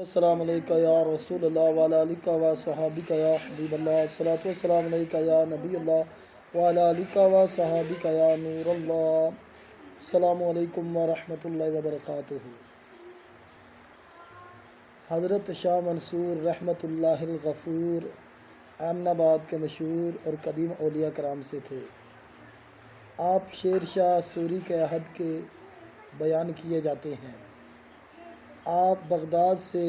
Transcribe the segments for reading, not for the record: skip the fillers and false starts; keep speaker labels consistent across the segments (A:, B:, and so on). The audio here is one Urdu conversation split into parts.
A: السلام علیکم یا رسول اللہ وعلی آلہ و صحابہ یا حبیب اللہ، الصلاۃ والسلام علیکہ یا نبی اللہ وعلی آلہ و صحابہ یا نور اللہ۔ السلام علیکم ورحمۃ اللہ وبرکاتہ۔ حضرت شاہ منصور رحمۃ اللہ الغفور امن آباد کے مشہور اور قدیم اولیاء کرام سے تھے۔ آپ شیر شاہ سوری کے عہد کے بیان کیے جاتے ہیں۔ آپ بغداد سے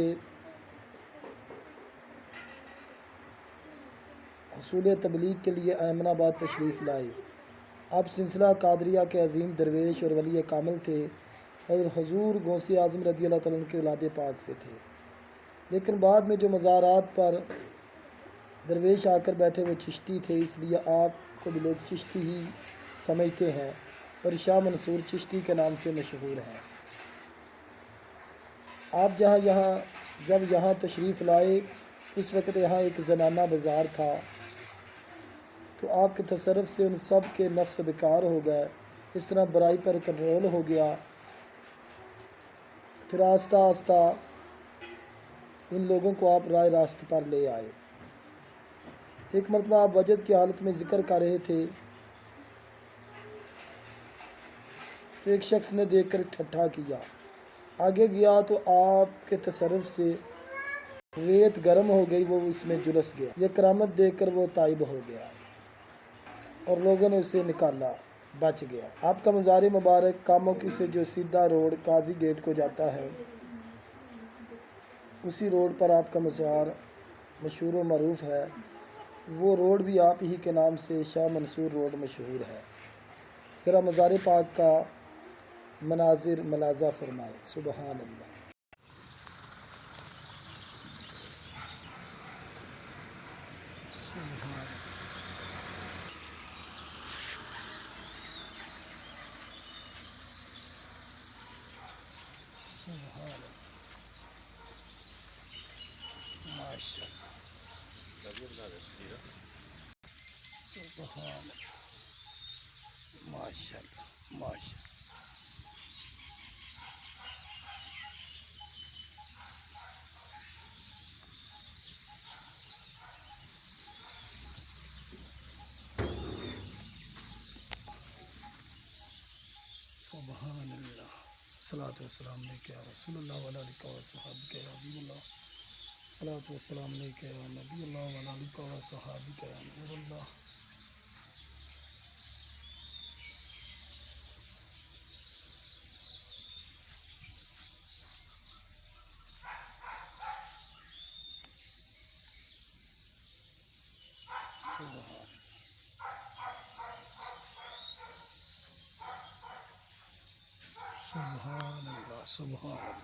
A: حصول تبلیغ کے لیے امن آباد تشریف لائے۔ آپ سلسلہ قادریہ کے عظیم درویش اور ولی کامل تھے اور حضور غوث اعظم رضی اللہ تعالیٰ عنہ کے اولاد پاک سے تھے، لیکن بعد میں جو مزارات پر درویش آ کر بیٹھے وہ چشتی تھے، اس لیے آپ کو بھی لوگ چشتی ہی سمجھتے ہیں اور شاہ منصور چشتی کے نام سے مشہور ہیں۔ آپ جب یہاں تشریف لائے اس وقت یہاں ایک زنانہ بازار تھا، تو آپ کے تصرف سے ان سب کے نفس بیکار ہو گئے، اس طرح برائی پر کنٹرول ہو گیا۔ پھر آہستہ آہستہ ان لوگوں کو آپ رائے راست پر لے آئے۔ ایک مرتبہ آپ وجد کی حالت میں ذکر کر رہے تھے تو ایک شخص نے دیکھ کر ٹھٹھا کیا، آگے گیا تو آپ کے تصرف سے ریت گرم ہو گئی، وہ اس میں جلس گیا۔ یہ کرامت دیکھ کر وہ تائب ہو گیا اور لوگوں نے اسے نکالا، بچ گیا۔ آپ کا مزار مبارک کاموکی سے جو سیدھا روڈ قاضی گیٹ کو جاتا ہے، اسی روڈ پر آپ کا مزار مشہور و معروف ہے۔ وہ روڈ بھی آپ ہی کے نام سے شاہ منصور روڈ مشہور ہے۔ ذرا مزار پاک کا مناظر ملاحظہ فرمائے۔ سبحان اللہ۔ سبحان اللہ، صلاۃ والسلام علیکہ یا رسول اللہ وعلی آلہ و صحابہ یا حبیب اللہ، صلاۃ والسلام علیکہ یا نبی اللہ وعلی آلہ و صحابہ یا نور اللہ۔ سبحان اللہ، سبحان اللہ،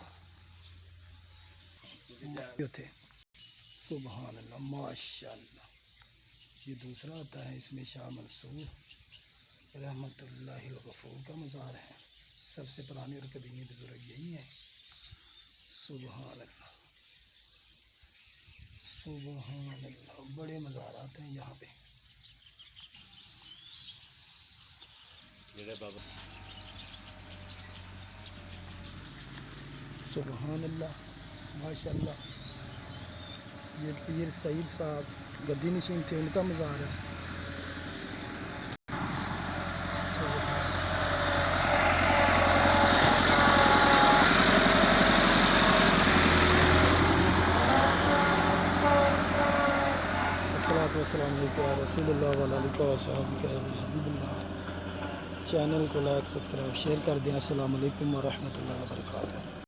A: سبحان اللہ، ماشاء اللہ۔ یہ دوسرا آتا ہے، اس میں شاہ منصور رحمۃ اللہ الغفور کا مزار ہے۔ سب سے پرانے اور قدیمی بزرگ یہی ہیں۔ سبحان اللہ، سبحان اللہ، بڑے مزارات ہیں یہاں پہ۔ سبحان اللہ، ماشاء اللہ۔ یہ پیر سعید صاحب گدی نشین تھے، ان کا مزار ہے۔ الصلاۃ والسلام علیکہ یا رسول اللہ وعلی آلہ و صحابہ یا حبیب اللہ۔ چینل کو لائک سبسکرائب شیئر کر دیں۔ السلام علیکم ورحمۃ اللہ وبرکاتہ۔